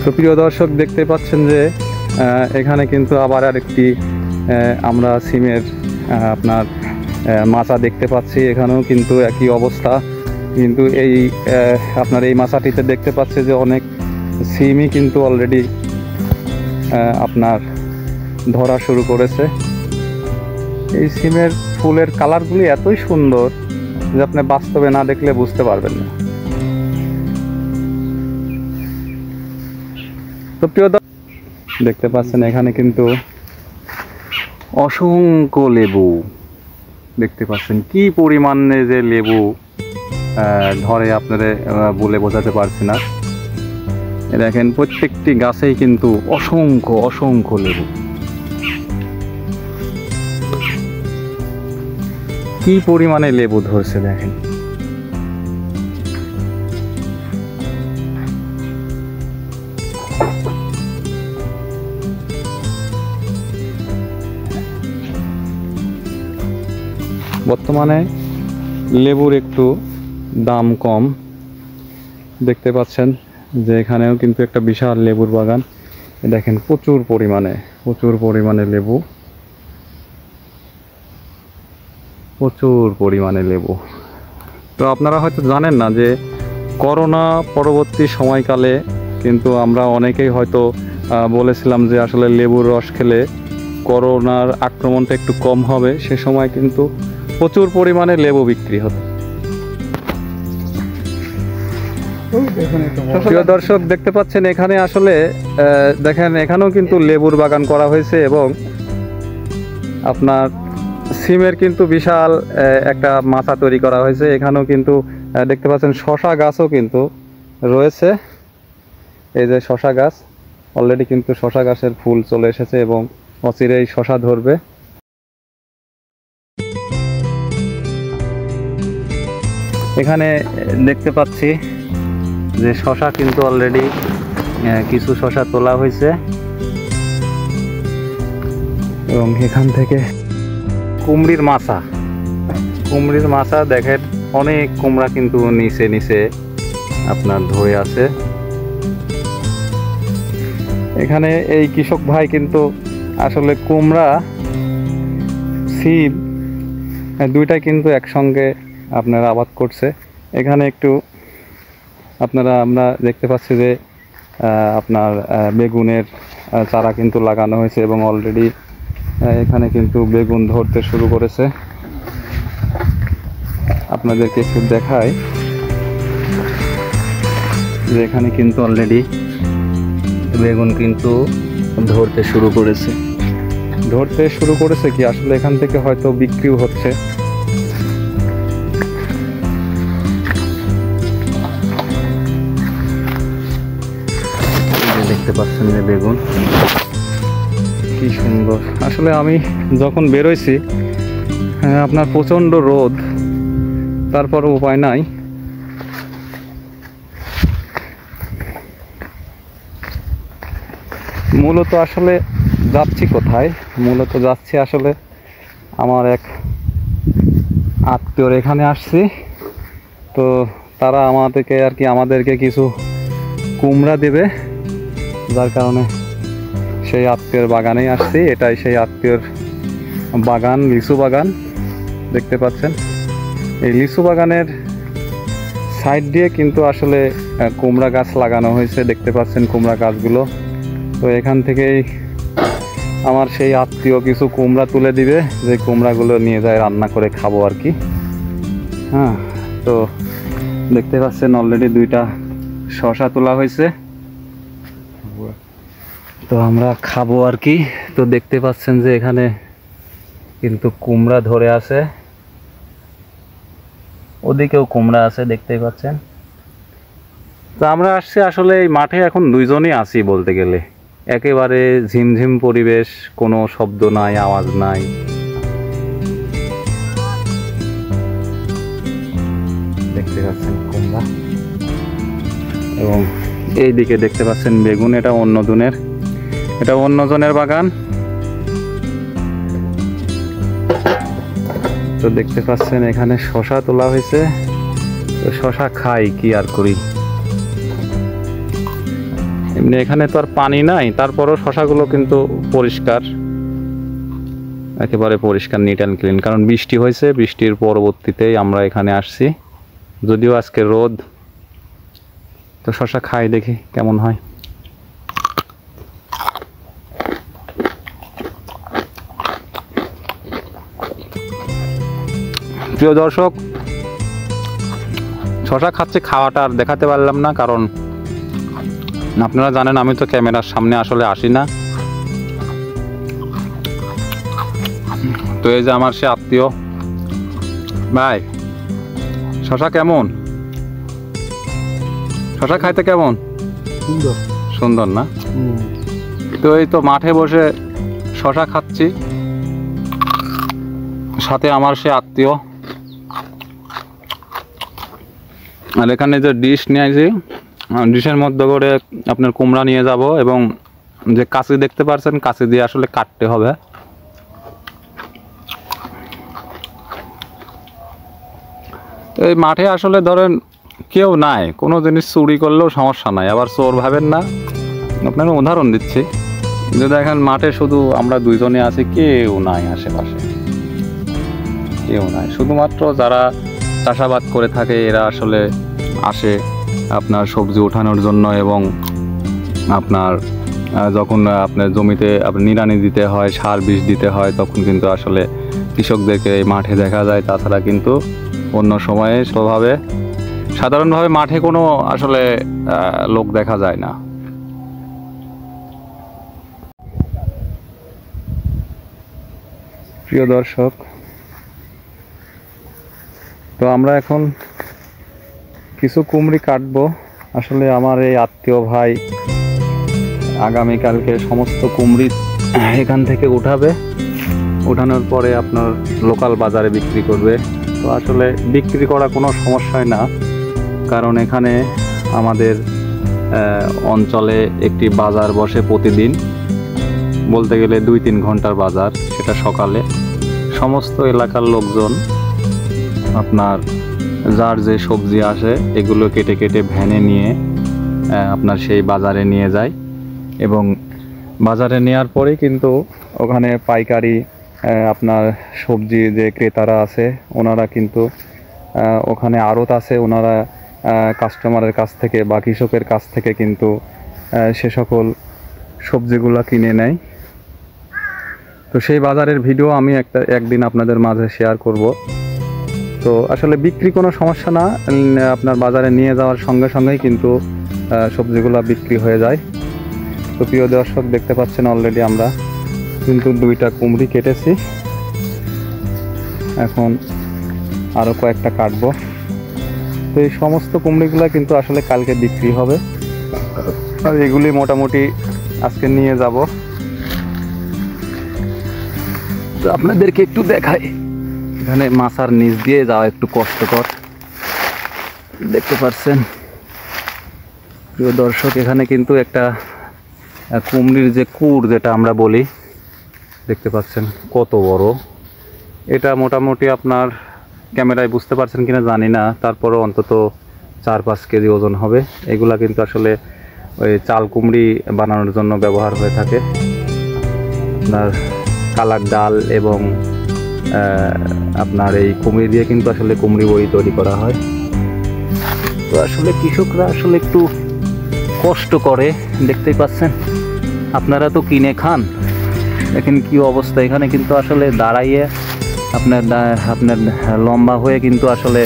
তো প্রিয় দর্শক, দেখতে পাচ্ছেন যে এখানে কিন্তু আবার আরেকটি আমরা সিমের আপনার মাচা দেখতে পাচ্ছি। এখানেও কিন্তু একই অবস্থা, কিন্তু এই আপনার এই মাচাটিতে দেখতে পাচ্ছে যে অনেক সিমই কিন্তু অলরেডি আপনার ধরা শুরু করেছে। এই সিমের ফুলের কালারগুলি এতই সুন্দর যে আপনি বাস্তবে না দেখলে বুঝতে পারবেন না। তো প্রিয় দেখতে পাচ্ছেন এখানে কিন্তু অসংখ্য লেবু দেখতে পাচ্ছেন, কি পরিমাণে যে লেবু ধরে আপনারা বলে বোঝাতে পারছি না। দেখেন প্রত্যেকটি গাছেই কিন্তু অসংখ্য অসংখ্য লেবু, কি পরিমাণে লেবু ধরছে দেখেন। বর্তমানে লেবুর একটু দাম কম, দেখতে পাচ্ছেন যে এখানেও কিন্তু একটা বিশাল লেবুর বাগান। দেখেন প্রচুর পরিমাণে লেবু, প্রচুর পরিমাণে লেবু। তো আপনারা হয়তো জানেন না যে করোনা পরবর্তী সময়কালে কিন্তু আমরা অনেকেই হয়তো বলেছিলাম যে আসলে লেবুর রস খেলে করোনার আক্রমণটা একটু কম হবে। সে সময় কিন্তু প্রচুর পরিমাণে লেবু বিক্রি হতো। প্রিয় দর্শক, দেখতে পাচ্ছেন এখানে আসলে দেখেন এখানেও কিন্তু লেবুর বাগান করা হয়েছে এবং আপনার সিমের কিন্তু বিশাল একটা মাচা তৈরি করা হয়েছে। এখানেও কিন্তু দেখতে পাচ্ছেন শশা গাছও কিন্তু রয়েছে। এই যে শশা গাছ, অলরেডি কিন্তু শশা গাছের ফুল চলে এসেছে এবং অচিরেই শশা ধরবে। এখানে দেখতে পাচ্ছি যে শশা কিন্তু অলরেডি কিছু শশা তোলা হয়েছে এবং এখান থেকে কুমড়ির মাচা দেখেন, অনেক কুমড়া কিন্তু নিচে নিচে আপনার ধরে আছে। এখানে এই কৃষক ভাই কিন্তু আসলে কুমড়া সিম দুইটাই কিন্তু একসঙ্গে আপনার আবাদ করছে। এখানে একটু আমরা দেখতে পাচ্ছি যে আপনার বেগুনের চারা কিন্তু লাগানো হয়েছে এবং অলরেডি এখানে কিন্তু বেগুন ধরতে শুরু করেছে। আপনাদেরকে একটু দেখাই যে এখানে কিন্তু অলরেডি বেগুন কিন্তু ধরতে শুরু করেছে কি আসলে এখান থেকে হয়তো বিক্রিও হচ্ছে। দেখতে পাচ্ছেন যে বেগুন কি সুন্দর। আসলে আমি যখন বেরোইছি আপনার প্রচণ্ড রোদ, তারপর উপায় নাই। মূলত আসলে যাচ্ছি কোথায়? যাচ্ছি আসলে আমার এক আত্মীয়র এখানে আসছি। তো তারা আমাদেরকে কিছু কুমড়া দেবে, যার কারণে সেই আত্মীয়র বাগানেই আসছি। এটাই সেই আত্মীয়র বাগান, লিচু বাগান। দেখতে পাচ্ছেন এই লিচু বাগানের সাইড দিয়ে কিন্তু আসলে কুমড়া গাছ লাগানো হয়েছে। দেখতে পাচ্ছেন কুমড়া গাছগুলো। তো এখান থেকেই আমার সেই আত্মীয় কিছু কুমড়া তুলে দিবে, যে কুমড়াগুলো নিয়ে যায় রান্না করে খাবো আর কি। হ্যাঁ, তো দেখতে পাচ্ছেন অলরেডি দুইটা শসা তোলা হয়েছে, তো আমরা খাবো আর কি। তো দেখতে পাচ্ছেন যে এখানে কিন্তু কুমড়া ধরে আছে, ওদিকেও কুমড়া আছে দেখতে পাচ্ছেন। তো আমরা আসছি আসলে এই মাঠে এখন দুইজনই আছি বলতে গেলে, একেবারে ঝিমঝিম পরিবেশ, কোনো শব্দ নাই, আওয়াজ নাই। দেখতে পাচ্ছেন কুমড়া এবং এইদিকে দেখতে পাচ্ছেন বেগুন। এটা অন্যজনের বাগান। তো দেখতে পাচ্ছেন এখানে শশা তোলা হয়েছে। তো শশা খাই, কি আর করি। এমনি এখানে তো আর পানি নাই, তারপরও শশাগুলো কিন্তু পরিষ্কার, একেবারে পরিষ্কার, নিট অ্যান্ড ক্লিন। কারণ বৃষ্টি হয়েছে, বৃষ্টির পরবর্তীতেই আমরা এখানে আসছি। যদিও আজকে রোদ, তো শশা খাই দেখি কেমন হয়। প্রিয় দর্শক, শশা খাচ্ছে, খাওয়াটা আর দেখাতে পারলাম না, কারণ আপনারা জানেন আমি তো ক্যামেরার সামনে আসলে আসি না। তো এই যে আমার সে আত্মীয় ভাই, শশা কেমন? শশা খাইতে কেমন? সুন্দর। সুন্দর না? তো এই তো মাঠে বসে শশা খাচ্ছি, সাথে আমার সে আত্মীয়। আর এখানে যে ডিশ নিয়ে আসি, ডিশের মধ্যে করে আপনার কুমড়া নিয়ে যাব, এবং যে কাঁচি দেখতে পাচ্ছেন, কাঁচি দিয়ে আসলে কাটতে হবে। এই মাঠে আসলে ধরেন কেউ নাই, কোনো জিনিস চুরি করলেও সমস্যা নাই, আবার চোর ভাবেন না। আপনার উদাহরণ দিচ্ছি, যে দেখেন মাঠে শুধু আমরা দুইজনে আছি, কেউ নাই আশেপাশে, কেউ নাই। শুধুমাত্র যারা চাষাবাদ করে থাকে এরা আসলে আসে আপনার সবজি ওঠানোর জন্য, এবং আপনার যখন আপনার জমিতে আপনার নিড়ানি দিতে হয়, সার বিষ দিতে হয়, তখন কিন্তু আসলে কৃষকদেরকে এই মাঠে দেখা যায়। তাছাড়া কিন্তু অন্য সময়ে স্বভাবে সাধারণভাবে মাঠে কোনো আসলে লোক দেখা যায় না। প্রিয় দর্শক, তো আমরা এখন কিছু কুমড়ি কাটবো। আসলে আমার এই আত্মীয় ভাই আগামীকালকে সমস্ত কুমড়ি এখান থেকে উঠাবে, উঠানোর পরে আপনার লোকাল বাজারে বিক্রি করবে। তো আসলে বিক্রি করা কোনো সমস্যাই না, কারণ এখানে আমাদের অঞ্চলে একটি বাজার বসে প্রতিদিন, বলতে গেলে 2-3 ঘন্টার বাজার। সেটা সকালে সমস্ত এলাকার লোকজন আপনার যার যে সবজি আসে এগুলো কেটে কেটে ভ্যানে নিয়ে আপনার সেই বাজারে নিয়ে যায়, এবং বাজারে নেওয়ার পরেই কিন্তু ওখানে পাইকারি আপনার সবজি যে ক্রেতারা আছে ওনারা কিন্তু ওখানে আড়ত আছে, ওনারা কাস্টমারের কাছ থেকে বা কৃষকের কাছ থেকে কিন্তু সে সকল সবজিগুলো কিনে নেয়। তো সেই বাজারের ভিডিও আমি একদিন আপনাদের মাঝে শেয়ার করব। তো আসলে বিক্রি কোনো সমস্যা না, আপনার বাজারে নিয়ে যাওয়ার সঙ্গে সঙ্গেই কিন্তু সবজিগুলো বিক্রি হয়ে যায়। তো প্রিয় দর্শক, দেখতে পাচ্ছেন অলরেডি আমরা কিন্তু 2টা কুমড়ি কেটেছি, এখন আরও কয়েকটা কাটবো। তো এই সমস্ত কুমড়িগুলো কিন্তু আসলে কালকে বিক্রি হবে, আর এগুলি মোটামুটি আজকে নিয়ে যাব। তো আপনাদেরকে একটু দেখাই, এখানে মাছার নিচ দিয়ে যাওয়া একটু কষ্টকর, দেখতে পাচ্ছেন প্রিয় দর্শক। এখানে কিন্তু একটা কুমড়ির যে কুড় যেটা আমরা বলি, দেখতে পাচ্ছেন কত বড়। এটা মোটামুটি আপনার ক্যামেরায় বুঝতে পারছেন কিনা জানি না, তারপরও অন্তত 4-5 কেজি ওজন হবে। এগুলা কিন্তু আসলে ওই চাল কুমড়ি বানানোর জন্য ব্যবহার হয়ে থাকে। আপনার কালার ডাল এবং আপনার এই কুমড়ি দিয়ে কিন্তু আসলে কুমড়ি বড়ি তৈরি করা হয়। তো আসলে কৃষকরা আসলে একটু কষ্ট করে, দেখতেই পাচ্ছেন। আপনারা তো কিনে খান, দেখেন কি অবস্থা। এখানে কিন্তু আসলে দাঁড়াইয়ে আপনার লম্বা হয়ে কিন্তু আসলে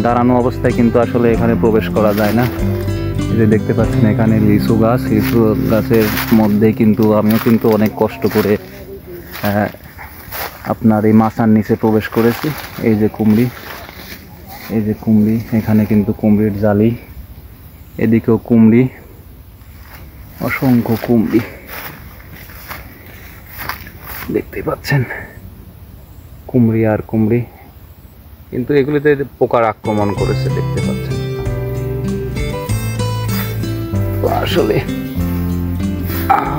দাঁড়ানো অবস্থায় কিন্তু আসলে এখানে প্রবেশ করা যায় না। এই যে দেখতে পাচ্ছেন এখানে লিচু গাছ, লিচু গাছের মধ্যে কিন্তু আমিও কিন্তু অনেক কষ্ট করে আপনার এই মাচার নিচে প্রবেশ করেছি। এই যে কুমড়ি, এই যে কুমড়ি, এখানে কিন্তু কুমড়ির জালি, এদিকেও কুমড়ি, অসংখ্য কুমড়ি দেখতে পাচ্ছেন, কুমড়ি আর কুমড়ি। কিন্তু এগুলিতে পোকার আক্রমণ করেছে, দেখতে পাচ্ছেন। তো আসলে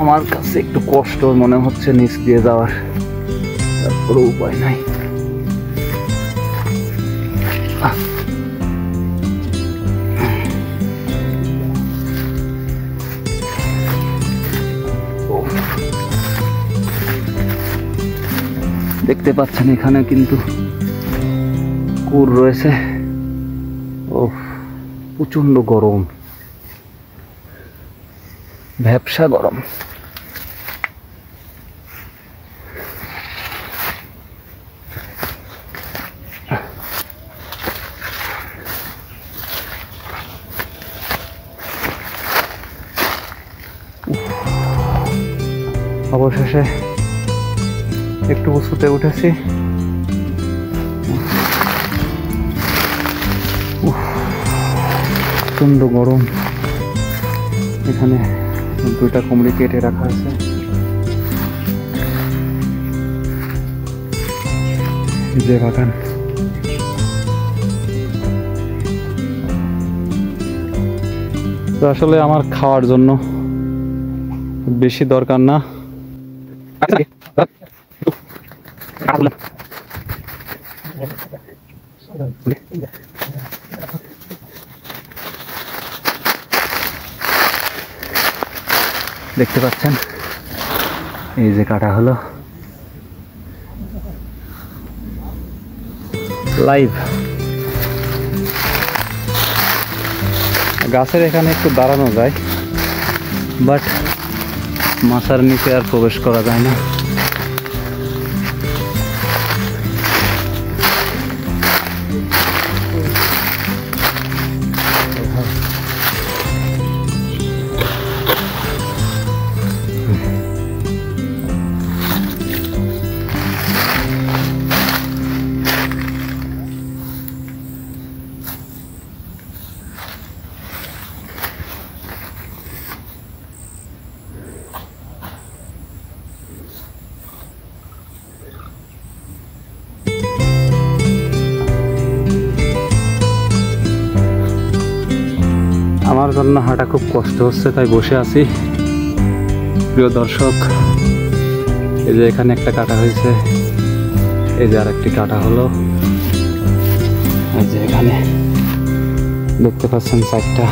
আমার কাছে একটু কষ্ট মনে হচ্ছে নিচ দিয়ে যাওয়ার, তারপরে উপায় নাই। দেখতে পাচ্ছেন এখানে কিন্তু কুর রয়েছে। ও প্রচন্ড গরম, ভ্যাপসা গরম। অবশেষে একটু উঁচুতে উঠেছি। প্রচন্ড গরম। এখানে দুইটা কুমড়ি কেটে রাখা আছে। যে বাগান, তো আসলে আমার খাওয়ার জন্য বেশি দরকার না। দেখতে পাচ্ছেন এই যে কাটা হলো লাইভ। গাছের এখানে একটু দাঁড়ানো যায়, বাট মাথার নিচে আর প্রবেশ করা যায় না। আমার জন্য হাঁটা খুব কষ্ট হচ্ছে, তাই বসে আছি। প্রিয় দর্শক, এই যে এখানে একটা কাটা হয়েছে, এই যে আরেকটি কাটা হলো, এই যে এখানে দেখতে পাচ্ছেন 4টা।